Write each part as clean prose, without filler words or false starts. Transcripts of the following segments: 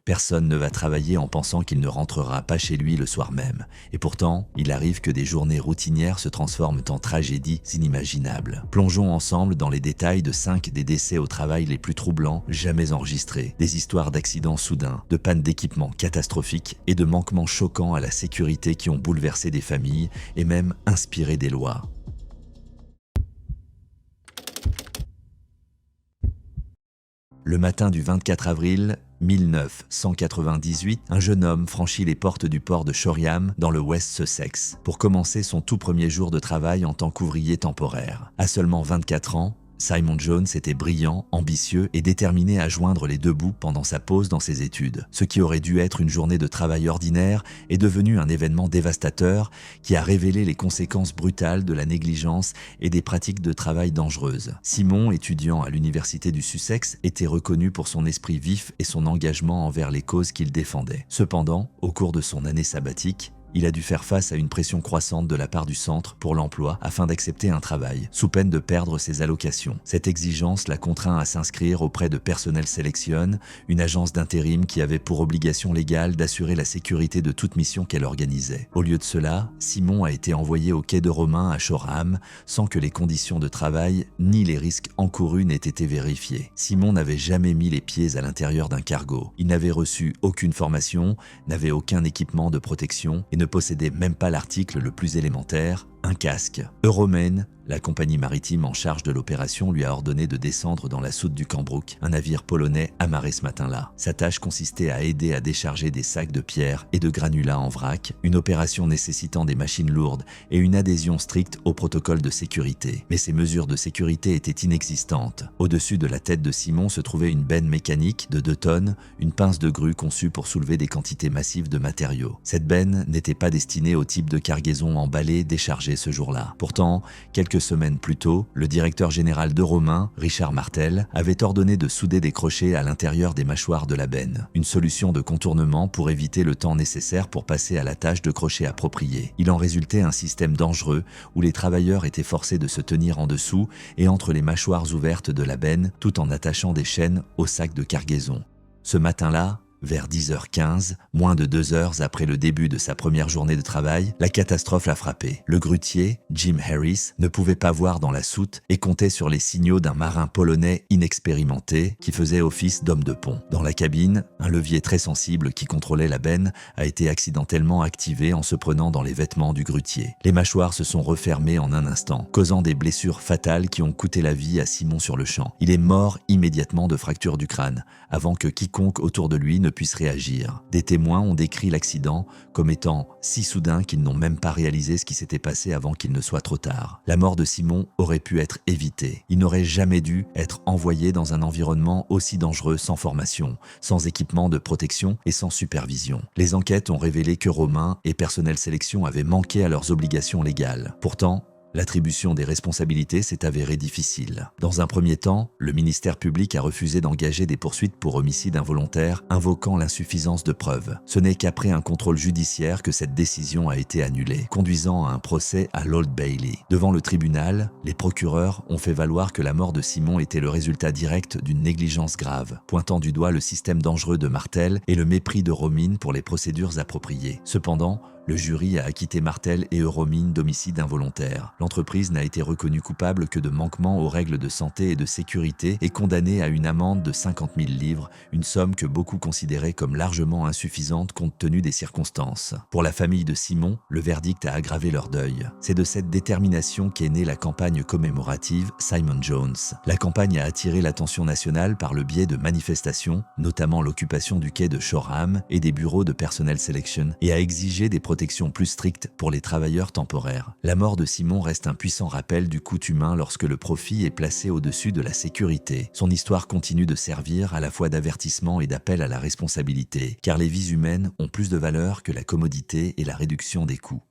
Personne ne va travailler en pensant qu'il ne rentrera pas chez lui le soir même. Et pourtant, il arrive que des journées routinières se transforment en tragédies inimaginables. Plongeons ensemble dans les détails de 5 des décès au travail les plus troublants jamais enregistrés. Des histoires d'accidents soudains, de pannes d'équipements catastrophiques et de manquements choquants à la sécurité qui ont bouleversé des familles et même inspiré des lois. Le matin du 24 avril 1998, un jeune homme franchit les portes du port de Shoreham dans le West Sussex pour commencer son tout premier jour de travail en tant qu'ouvrier temporaire. À seulement 24 ans, Simon Jones était brillant, ambitieux et déterminé à joindre les deux bouts pendant sa pause dans ses études. Ce qui aurait dû être une journée de travail ordinaire est devenu un événement dévastateur qui a révélé les conséquences brutales de la négligence et des pratiques de travail dangereuses. Simon, étudiant à l'université du Sussex, était reconnu pour son esprit vif et son engagement envers les causes qu'il défendait. Cependant, au cours de son année sabbatique, il a dû faire face à une pression croissante de la part du Centre pour l'emploi afin d'accepter un travail, sous peine de perdre ses allocations. Cette exigence l'a contraint à s'inscrire auprès de Personnel Selection, une agence d'intérim qui avait pour obligation légale d'assurer la sécurité de toute mission qu'elle organisait. Au lieu de cela, Simon a été envoyé au quai de Romain à Shoreham sans que les conditions de travail ni les risques encourus n'aient été vérifiés. Simon n'avait jamais mis les pieds à l'intérieur d'un cargo. Il n'avait reçu aucune formation, n'avait aucun équipement de protection et ne possédait même pas l'article le plus élémentaire, un casque. Euromain, la compagnie maritime en charge de l'opération, lui a ordonné de descendre dans la soute du Cambrook, un navire polonais amarré ce matin-là. Sa tâche consistait à aider à décharger des sacs de pierre et de granulats en vrac, une opération nécessitant des machines lourdes et une adhésion stricte au protocole de sécurité. Mais ces mesures de sécurité étaient inexistantes. Au-dessus de la tête de Simon se trouvait une benne mécanique de 2 tonnes, une pince de grue conçue pour soulever des quantités massives de matériaux. Cette benne n'était pas destinée au type de cargaison emballée déchargée ce jour-là. Pourtant, quelques semaines plus tôt, le directeur général d'Euromain, Richard Martel, avait ordonné de souder des crochets à l'intérieur des mâchoires de la benne. Une solution de contournement pour éviter le temps nécessaire pour passer à la tâche de crochet appropriée. Il en résultait un système dangereux où les travailleurs étaient forcés de se tenir en dessous et entre les mâchoires ouvertes de la benne tout en attachant des chaînes au sac de cargaison. Ce matin-là, vers 10h15, moins de 2 heures après le début de sa première journée de travail, la catastrophe l'a frappé. Le grutier, Jim Harris, ne pouvait pas voir dans la soute et comptait sur les signaux d'un marin polonais inexpérimenté qui faisait office d'homme de pont. Dans la cabine, un levier très sensible qui contrôlait la benne a été accidentellement activé en se prenant dans les vêtements du grutier. Les mâchoires se sont refermées en un instant, causant des blessures fatales qui ont coûté la vie à Simon sur le champ. Il est mort immédiatement de fracture du crâne, avant que quiconque autour de lui ne puisse réagir. Des témoins ont décrit l'accident comme étant si soudain qu'ils n'ont même pas réalisé ce qui s'était passé avant qu'il ne soit trop tard. La mort de Simon aurait pu être évitée. Il n'aurait jamais dû être envoyé dans un environnement aussi dangereux sans formation, sans équipement de protection et sans supervision. Les enquêtes ont révélé que Romain et Personnel Sélection avaient manqué à leurs obligations légales. Pourtant, l'attribution des responsabilités s'est avérée difficile. Dans un premier temps, le ministère public a refusé d'engager des poursuites pour homicide involontaire, invoquant l'insuffisance de preuves. Ce n'est qu'après un contrôle judiciaire que cette décision a été annulée, conduisant à un procès à l'Old Bailey. Devant le tribunal, les procureurs ont fait valoir que la mort de Simon était le résultat direct d'une négligence grave, pointant du doigt le système dangereux de Martel et le mépris de Romine pour les procédures appropriées. Cependant, le jury a acquitté Martel et Euromine d'homicide involontaire. L'entreprise n'a été reconnue coupable que de manquement aux règles de santé et de sécurité et condamnée à une amende de 50 000 livres, une somme que beaucoup considéraient comme largement insuffisante compte tenu des circonstances. Pour la famille de Simon, le verdict a aggravé leur deuil. C'est de cette détermination qu'est née la campagne commémorative Simon Jones. La campagne a attiré l'attention nationale par le biais de manifestations, notamment l'occupation du quai de Shoreham et des bureaux de Personnel Selection, et a exigé des protections plus strictes pour les travailleurs temporaires. La mort de Simon reste un puissant rappel du coût humain lorsque le profit est placé au-dessus de la sécurité. Son histoire continue de servir à la fois d'avertissement et d'appel à la responsabilité, car les vies humaines ont plus de valeur que la commodité et la réduction des coûts.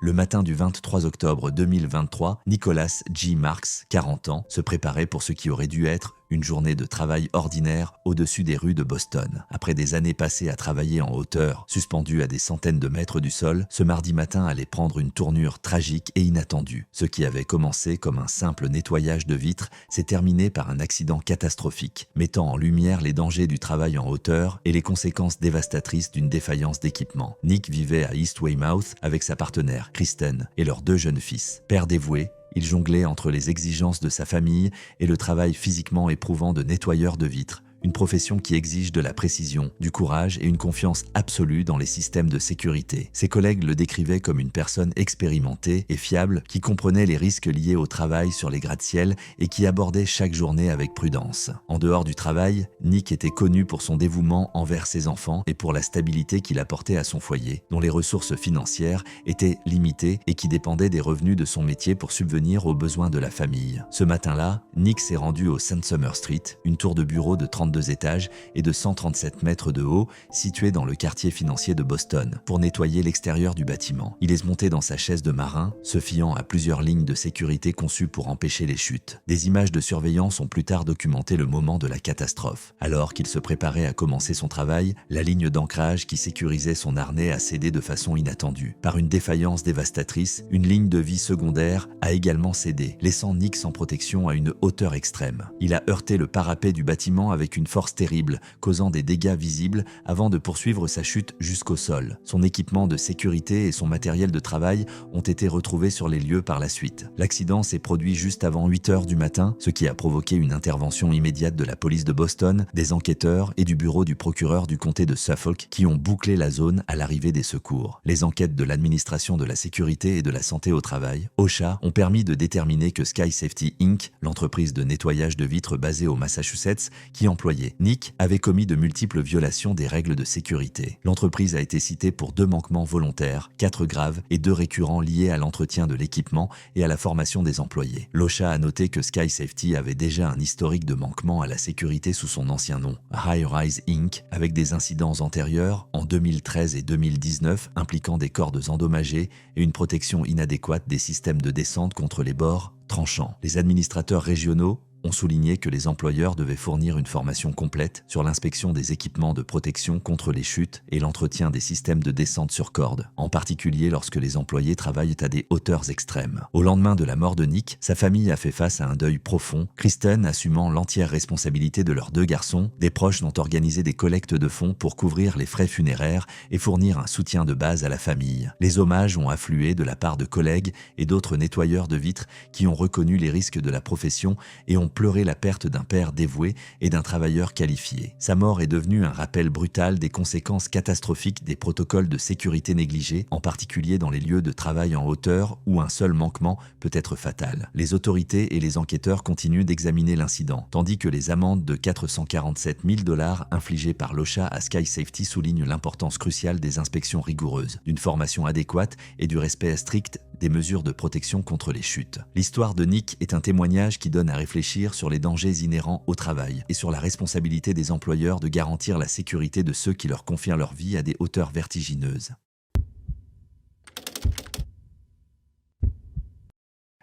Le matin du 23 octobre 2023, Nicholas G. Marks, 40 ans, se préparait pour ce qui aurait dû être une journée de travail ordinaire au-dessus des rues de Boston. Après des années passées à travailler en hauteur, suspendu à des centaines de mètres du sol, ce mardi matin allait prendre une tournure tragique et inattendue. Ce qui avait commencé comme un simple nettoyage de vitres s'est terminé par un accident catastrophique, mettant en lumière les dangers du travail en hauteur et les conséquences dévastatrices d'une défaillance d'équipement. Nick vivait à East Weymouth avec sa partenaire, Kristen, et leurs 2 jeunes fils. Père dévoué, il jonglait entre les exigences de sa famille et le travail physiquement éprouvant de nettoyeur de vitres, une profession qui exige de la précision, du courage et une confiance absolue dans les systèmes de sécurité. Ses collègues le décrivaient comme une personne expérimentée et fiable qui comprenait les risques liés au travail sur les gratte-ciel et qui abordait chaque journée avec prudence. En dehors du travail, Nick était connu pour son dévouement envers ses enfants et pour la stabilité qu'il apportait à son foyer, dont les ressources financières étaient limitées et qui dépendaient des revenus de son métier pour subvenir aux besoins de la famille. Ce matin-là, Nick s'est rendu au St. Summer Street, une tour de bureau de 32 étages et de 137 mètres de haut, située dans le quartier financier de Boston, pour nettoyer l'extérieur du bâtiment. Il est monté dans sa chaise de marin, se fiant à plusieurs lignes de sécurité conçues pour empêcher les chutes. Des images de surveillance ont plus tard documenté le moment de la catastrophe. Alors qu'il se préparait à commencer son travail, la ligne d'ancrage qui sécurisait son harnais a cédé de façon inattendue. Par une défaillance dévastatrice, une ligne de vie secondaire a également cédé, laissant Nick sans protection à une hauteur extrême. Il a heurté le parapet du bâtiment avec une force terrible, causant des dégâts visibles avant de poursuivre sa chute jusqu'au sol. Son équipement de sécurité et son matériel de travail ont été retrouvés sur les lieux par la suite. L'accident s'est produit juste avant 8 heures du matin, ce qui a provoqué une intervention immédiate de la police de Boston, des enquêteurs et du bureau du procureur du comté de Suffolk qui ont bouclé la zone à l'arrivée des secours. Les enquêtes de l'administration de la sécurité et de la santé au travail, OSHA, ont permis de déterminer que Sky Safety Inc., l'entreprise de nettoyage de vitres basée au Massachusetts, qui employait Nick, avait commis de multiples violations des règles de sécurité. L'entreprise a été citée pour 2 manquements volontaires, 4 graves et 2 récurrents liés à l'entretien de l'équipement et à la formation des employés. L'OSHA a noté que Sky Safety avait déjà un historique de manquement à la sécurité sous son ancien nom, High Rise Inc., avec des incidents antérieurs en 2013 et 2019 impliquant des cordes endommagées et une protection inadéquate des systèmes de descente contre les bords tranchants. Les administrateurs régionaux ont souligné que les employeurs devaient fournir une formation complète sur l'inspection des équipements de protection contre les chutes et l'entretien des systèmes de descente sur corde, en particulier lorsque les employés travaillent à des hauteurs extrêmes. Au lendemain de la mort de Nick, sa famille a fait face à un deuil profond, Kristen assumant l'entière responsabilité de leurs 2 garçons. Des proches ont organisé des collectes de fonds pour couvrir les frais funéraires et fournir un soutien de base à la famille. Les hommages ont afflué de la part de collègues et d'autres nettoyeurs de vitres qui ont reconnu les risques de la profession et ont pleuré la perte d'un père dévoué et d'un travailleur qualifié. Sa mort est devenue un rappel brutal des conséquences catastrophiques des protocoles de sécurité négligés, en particulier dans les lieux de travail en hauteur où un seul manquement peut être fatal. Les autorités et les enquêteurs continuent d'examiner l'incident, tandis que les amendes de 447 000 $ infligées par l'OSHA à Sky Safety soulignent l'importance cruciale des inspections rigoureuses, d'une formation adéquate et du respect strict des mesures de protection contre les chutes. L'histoire de Nick est un témoignage qui donne à réfléchir sur les dangers inhérents au travail et sur la responsabilité des employeurs de garantir la sécurité de ceux qui leur confient leur vie à des hauteurs vertigineuses.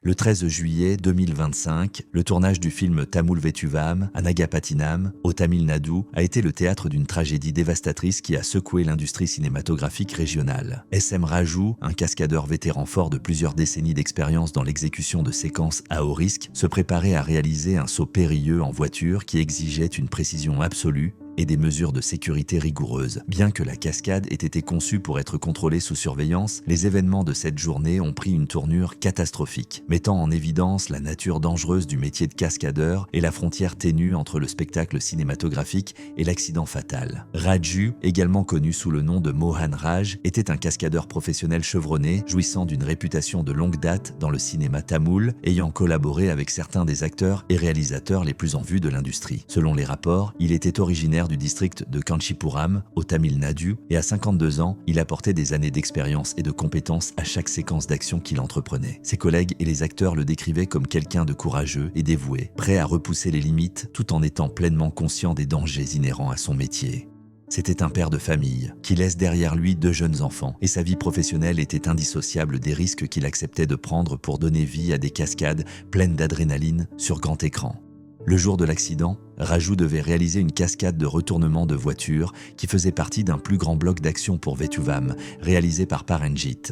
Le 13 juillet 2025, le tournage du film Tamul Vetuvam, à Nagapattinam, au Tamil Nadu, a été le théâtre d'une tragédie dévastatrice qui a secoué l'industrie cinématographique régionale. S.M. Raju, un cascadeur vétéran fort de plusieurs décennies d'expérience dans l'exécution de séquences à haut risque, se préparait à réaliser un saut périlleux en voiture qui exigeait une précision absolue et des mesures de sécurité rigoureuses. Bien que la cascade ait été conçue pour être contrôlée sous surveillance, les événements de cette journée ont pris une tournure catastrophique, mettant en évidence la nature dangereuse du métier de cascadeur et la frontière ténue entre le spectacle cinématographique et l'accident fatal. Raju, également connu sous le nom de Mohan Raj, était un cascadeur professionnel chevronné, jouissant d'une réputation de longue date dans le cinéma tamoul, ayant collaboré avec certains des acteurs et réalisateurs les plus en vue de l'industrie. Selon les rapports, il était originaire du district de Kanchipuram, au Tamil Nadu, et à 52 ans, il apportait des années d'expérience et de compétences à chaque séquence d'action qu'il entreprenait. Ses collègues et les acteurs le décrivaient comme quelqu'un de courageux et dévoué, prêt à repousser les limites tout en étant pleinement conscient des dangers inhérents à son métier. C'était un père de famille, qui laisse derrière lui 2 jeunes enfants, et sa vie professionnelle était indissociable des risques qu'il acceptait de prendre pour donner vie à des cascades pleines d'adrénaline sur grand écran. Le jour de l'accident, Raju devait réaliser une cascade de retournement de voiture qui faisait partie d'un plus grand bloc d'action pour Vethuvam, réalisé par Paranjit.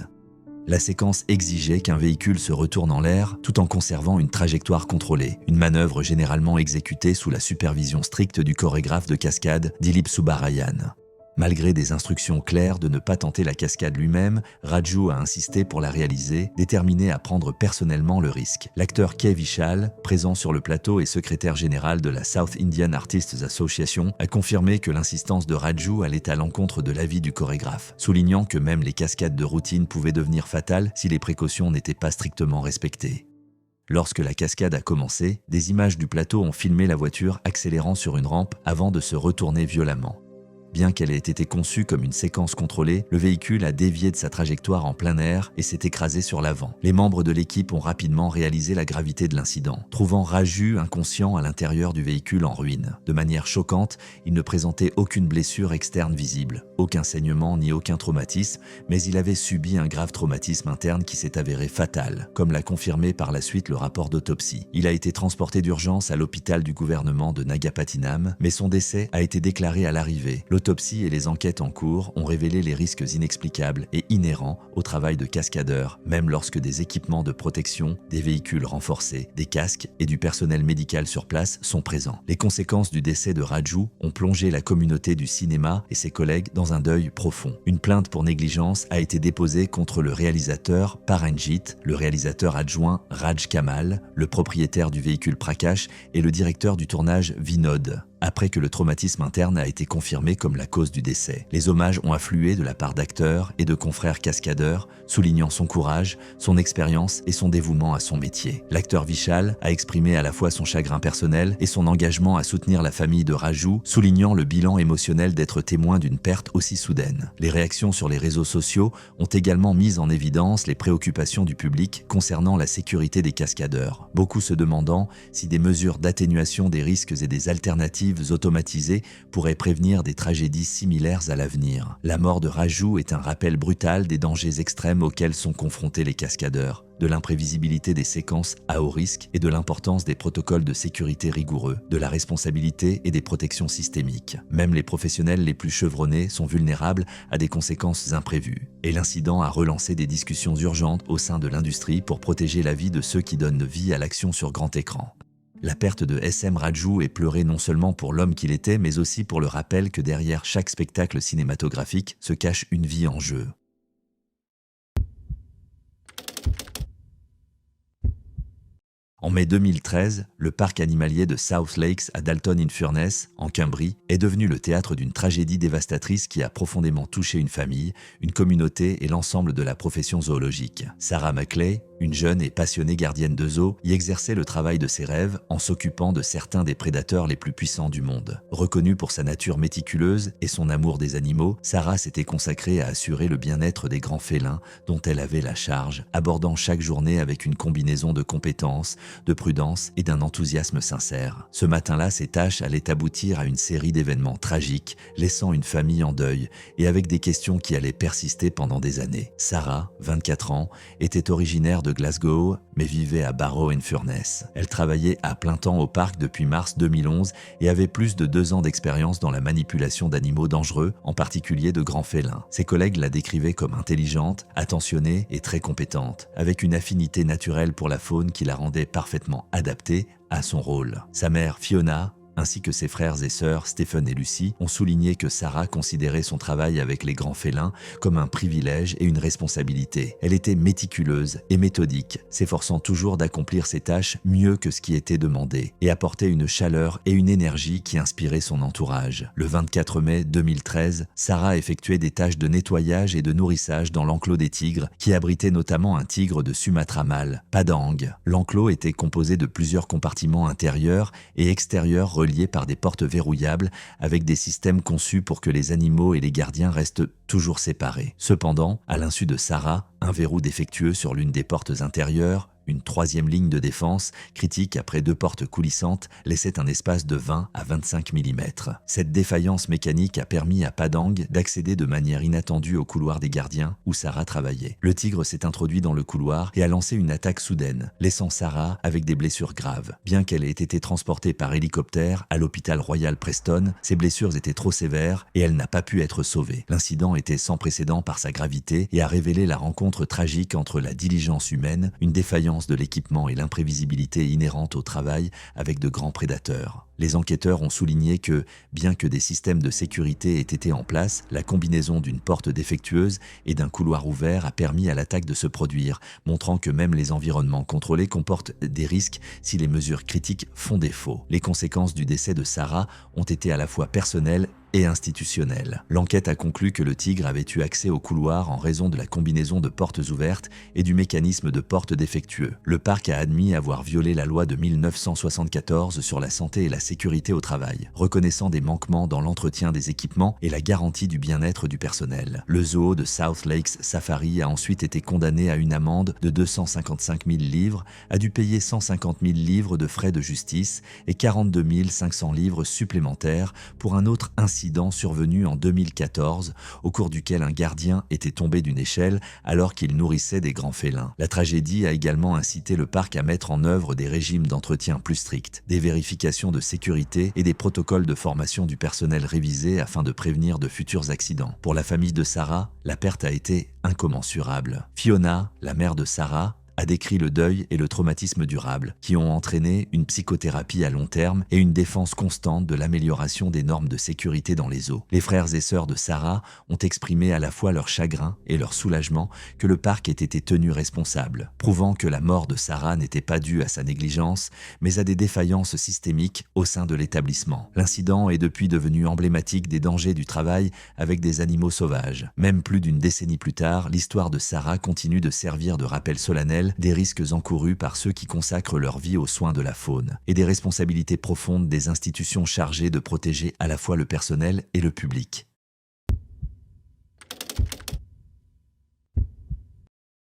La séquence exigeait qu'un véhicule se retourne en l'air tout en conservant une trajectoire contrôlée, une manœuvre généralement exécutée sous la supervision stricte du chorégraphe de cascade Dilip Subbarayan. Malgré des instructions claires de ne pas tenter la cascade lui-même, Raju a insisté pour la réaliser, déterminé à prendre personnellement le risque. L'acteur K. Vishal, présent sur le plateau et secrétaire général de la South Indian Artists Association, a confirmé que l'insistance de Raju allait à l'encontre de l'avis du chorégraphe, soulignant que même les cascades de routine pouvaient devenir fatales si les précautions n'étaient pas strictement respectées. Lorsque la cascade a commencé, des images du plateau ont filmé la voiture accélérant sur une rampe avant de se retourner violemment. Bien qu'elle ait été conçue comme une séquence contrôlée, le véhicule a dévié de sa trajectoire en plein air et s'est écrasé sur l'avant. Les membres de l'équipe ont rapidement réalisé la gravité de l'incident, trouvant Raju inconscient à l'intérieur du véhicule en ruine. De manière choquante, il ne présentait aucune blessure externe visible, aucun saignement ni aucun traumatisme, mais il avait subi un grave traumatisme interne qui s'est avéré fatal, comme l'a confirmé par la suite le rapport d'autopsie. Il a été transporté d'urgence à l'hôpital du gouvernement de Nagapattinam, mais son décès a été déclaré à l'arrivée. L'autopsie et les enquêtes en cours ont révélé les risques inexplicables et inhérents au travail de cascadeur, même lorsque des équipements de protection, des véhicules renforcés, des casques et du personnel médical sur place sont présents. Les conséquences du décès de Raju ont plongé la communauté du cinéma et ses collègues dans un deuil profond. Une plainte pour négligence a été déposée contre le réalisateur Paranjit, le réalisateur adjoint Raj Kamal, le propriétaire du véhicule Prakash et le directeur du tournage Vinod, après que le traumatisme interne a été confirmé comme la cause du décès. Les hommages ont afflué de la part d'acteurs et de confrères cascadeurs, soulignant son courage, son expérience et son dévouement à son métier. L'acteur Vishal a exprimé à la fois son chagrin personnel et son engagement à soutenir la famille de Raju, soulignant le bilan émotionnel d'être témoin d'une perte aussi soudaine. Les réactions sur les réseaux sociaux ont également mis en évidence les préoccupations du public concernant la sécurité des cascadeurs, beaucoup se demandant si des mesures d'atténuation des risques et des alternatives automatisées pourraient prévenir des tragédies similaires à l'avenir. La mort de Raju est un rappel brutal des dangers extrêmes auxquels sont confrontés les cascadeurs, de l'imprévisibilité des séquences à haut risque et de l'importance des protocoles de sécurité rigoureux, de la responsabilité et des protections systémiques. Même les professionnels les plus chevronnés sont vulnérables à des conséquences imprévues. Et l'incident a relancé des discussions urgentes au sein de l'industrie pour protéger la vie de ceux qui donnent vie à l'action sur grand écran. La perte de S.M. Raju est pleurée non seulement pour l'homme qu'il était, mais aussi pour le rappel que derrière chaque spectacle cinématographique se cache une vie en jeu. En mai 2013, le parc animalier de South Lakes à Dalton-in-Furness, en Cumbrie, est devenu le théâtre d'une tragédie dévastatrice qui a profondément touché une famille, une communauté et l'ensemble de la profession zoologique. Sarah Maclay, une jeune et passionnée gardienne de zoo, y exerçait le travail de ses rêves en s'occupant de certains des prédateurs les plus puissants du monde. Reconnue pour sa nature méticuleuse et son amour des animaux, Sarah s'était consacrée à assurer le bien-être des grands félins dont elle avait la charge, abordant chaque journée avec une combinaison de compétences, de prudence et d'un enthousiasme sincère. Ce matin-là, ses tâches allaient aboutir à une série d'événements tragiques, laissant une famille en deuil et avec des questions qui allaient persister pendant des années. Sarah, 24 ans, était originaire de Glasgow, mais vivait à Barrow-in-Furness. Elle travaillait à plein temps au parc depuis mars 2011 et avait plus de 2 ans d'expérience dans la manipulation d'animaux dangereux, en particulier de grands félins. Ses collègues la décrivaient comme intelligente, attentionnée et très compétente, avec une affinité naturelle pour la faune qui la rendait parfaitement adaptée à son rôle. Sa mère, Fiona, ainsi que ses frères et sœurs Stephen et Lucy, ont souligné que Sarah considérait son travail avec les grands félins comme un privilège et une responsabilité. Elle était méticuleuse et méthodique, s'efforçant toujours d'accomplir ses tâches mieux que ce qui était demandé, et apportait une chaleur et une énergie qui inspiraient son entourage. Le 24 mai 2013, Sarah effectuait des tâches de nettoyage et de nourrissage dans l'enclos des tigres, qui abritait notamment un tigre de Sumatra mâle, Padang. L'enclos était composé de plusieurs compartiments intérieurs et extérieurs reliés par des portes verrouillables avec des systèmes conçus pour que les animaux et les gardiens restent toujours séparés. Cependant, à l'insu de Sarah, un verrou défectueux sur l'une des portes intérieures, Une troisième ligne de défense, critique après 2 portes coulissantes, laissait un espace de 20 à 25 mm. Cette défaillance mécanique a permis à Padang d'accéder de manière inattendue au couloir des gardiens où Sarah travaillait. Le tigre s'est introduit dans le couloir et a lancé une attaque soudaine, laissant Sarah avec des blessures graves. Bien qu'elle ait été transportée par hélicoptère à l'hôpital Royal Preston, ses blessures étaient trop sévères et elle n'a pas pu être sauvée. L'incident était sans précédent par sa gravité et a révélé la rencontre tragique entre la diligence humaine, une défaillance de l'équipement et l'imprévisibilité inhérente au travail avec de grands prédateurs. Les enquêteurs ont souligné que, bien que des systèmes de sécurité aient été en place, la combinaison d'une porte défectueuse et d'un couloir ouvert a permis à l'attaque de se produire, montrant que même les environnements contrôlés comportent des risques si les mesures critiques font défaut. Les conséquences du décès de Sarah ont été à la fois personnelles et institutionnelle. L'enquête a conclu que le tigre avait eu accès au couloir en raison de la combinaison de portes ouvertes et du mécanisme de porte défectueux. Le parc a admis avoir violé la loi de 1974 sur la santé et la sécurité au travail, reconnaissant des manquements dans l'entretien des équipements et la garantie du bien-être du personnel. Le zoo de South Lakes Safari a ensuite été condamné à une amende de 255 000 livres, a dû payer 150 000 livres de frais de justice et 42 500 livres supplémentaires pour un autre incident survenu en 2014, au cours duquel un gardien était tombé d'une échelle alors qu'il nourrissait des grands félins. La tragédie a également incité le parc à mettre en œuvre des régimes d'entretien plus stricts, des vérifications de sécurité et des protocoles de formation du personnel révisés afin de prévenir de futurs accidents. Pour la famille de Sarah, la perte a été incommensurable. Fiona, la mère de Sarah, a décrit le deuil et le traumatisme durable qui ont entraîné une psychothérapie à long terme et une défense constante de l'amélioration des normes de sécurité dans les zoos. Les frères et sœurs de Sarah ont exprimé à la fois leur chagrin et leur soulagement que le parc ait été tenu responsable, prouvant que la mort de Sarah n'était pas due à sa négligence, mais à des défaillances systémiques au sein de l'établissement. L'incident est depuis devenu emblématique des dangers du travail avec des animaux sauvages. Même plus d'une décennie plus tard, l'histoire de Sarah continue de servir de rappel solennel des risques encourus par ceux qui consacrent leur vie aux soins de la faune et des responsabilités profondes des institutions chargées de protéger à la fois le personnel et le public.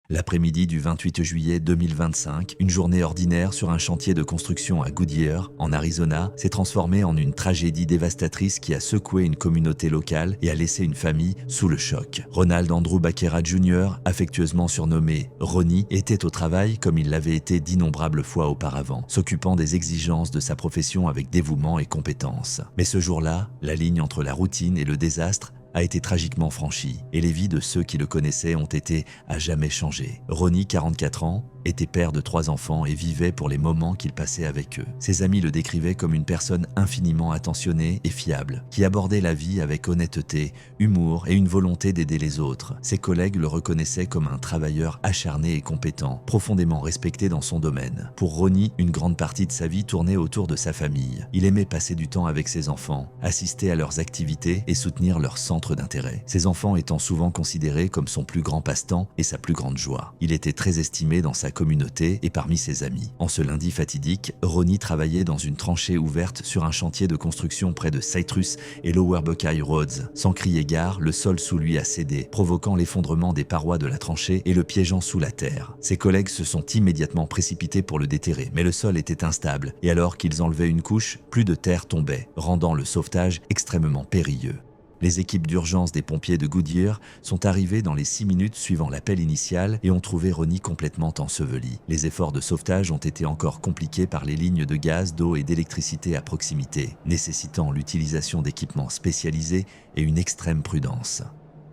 L'après-midi du 28 juillet 2025, une journée ordinaire sur un chantier de construction à Goodyear, en Arizona, s'est transformée en une tragédie dévastatrice qui a secoué une communauté locale et a laissé une famille sous le choc. Ronald Andrew Bakera Jr., affectueusement surnommé Ronnie, était au travail comme il l'avait été d'innombrables fois auparavant, s'occupant des exigences de sa profession avec dévouement et compétence. Mais ce jour-là, la ligne entre la routine et le désastre a été tragiquement franchi et les vies de ceux qui le connaissaient ont été à jamais changées. Ronnie, 44 ans, était père de 3 enfants et vivait pour les moments qu'il passait avec eux. Ses amis le décrivaient comme une personne infiniment attentionnée et fiable, qui abordait la vie avec honnêteté, humour et une volonté d'aider les autres. Ses collègues le reconnaissaient comme un travailleur acharné et compétent, profondément respecté dans son domaine. Pour Ronnie, une grande partie de sa vie tournait autour de sa famille. Il aimait passer du temps avec ses enfants, assister à leurs activités et soutenir leurs centres d'intérêt. Ses enfants étant souvent considérés comme son plus grand passe-temps et sa plus grande joie. Il était très estimé dans sa communauté et parmi ses amis. En ce lundi fatidique, Ronnie travaillait dans une tranchée ouverte sur un chantier de construction près de Citrus et Lower Buckeye Roads. Sans crier gare, le sol sous lui a cédé, provoquant l'effondrement des parois de la tranchée et le piégeant sous la terre. Ses collègues se sont immédiatement précipités pour le déterrer, mais le sol était instable et alors qu'ils enlevaient une couche, plus de terre tombait, rendant le sauvetage extrêmement périlleux. Les équipes d'urgence des pompiers de Goodyear sont arrivées dans les 6 minutes suivant l'appel initial et ont trouvé Ronnie complètement enseveli. Les efforts de sauvetage ont été encore compliqués par les lignes de gaz, d'eau et d'électricité à proximité, nécessitant l'utilisation d'équipements spécialisés et une extrême prudence.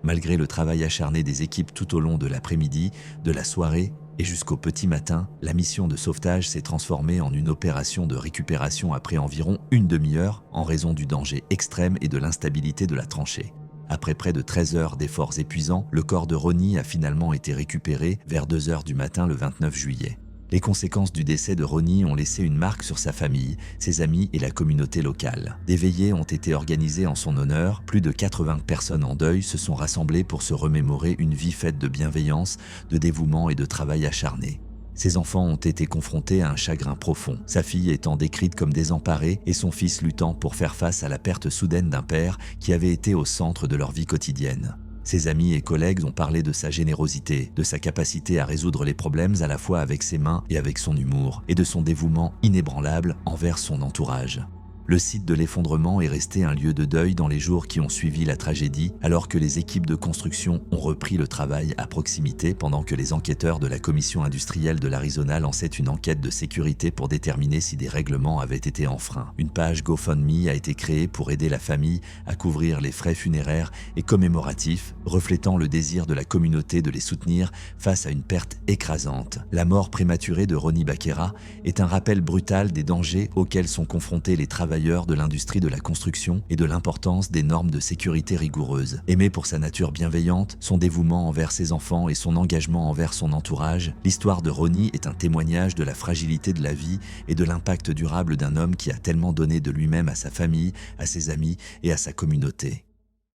Malgré le travail acharné des équipes tout au long de l'après-midi, de la soirée et jusqu'au petit matin, la mission de sauvetage s'est transformée en une opération de récupération après environ une demi-heure en raison du danger extrême et de l'instabilité de la tranchée. Après près de 13 heures d'efforts épuisants, le corps de Ronnie a finalement été récupéré vers 2 heures du matin le 29 juillet. Les conséquences du décès de Ronnie ont laissé une marque sur sa famille, ses amis et la communauté locale. Des veillées ont été organisées en son honneur. Plus de 80 personnes en deuil se sont rassemblées pour se remémorer une vie faite de bienveillance, de dévouement et de travail acharné. Ses enfants ont été confrontés à un chagrin profond, sa fille étant décrite comme désemparée et son fils luttant pour faire face à la perte soudaine d'un père qui avait été au centre de leur vie quotidienne. Ses amis et collègues ont parlé de sa générosité, de sa capacité à résoudre les problèmes à la fois avec ses mains et avec son humour, et de son dévouement inébranlable envers son entourage. Le site de l'effondrement est resté un lieu de deuil dans les jours qui ont suivi la tragédie, alors que les équipes de construction ont repris le travail à proximité pendant que les enquêteurs de la commission industrielle de l'Arizona lançaient une enquête de sécurité pour déterminer si des règlements avaient été enfreints. Une page GoFundMe a été créée pour aider la famille à couvrir les frais funéraires et commémoratifs, reflétant le désir de la communauté de les soutenir face à une perte écrasante. La mort prématurée de Ronnie Baquera est un rappel brutal des dangers auxquels sont confrontés les travailleurs de l'industrie de la construction et de l'importance des normes de sécurité rigoureuses. Aimé pour sa nature bienveillante, son dévouement envers ses enfants et son engagement envers son entourage, l'histoire de Ronnie est un témoignage de la fragilité de la vie et de l'impact durable d'un homme qui a tellement donné de lui-même à sa famille, à ses amis et à sa communauté.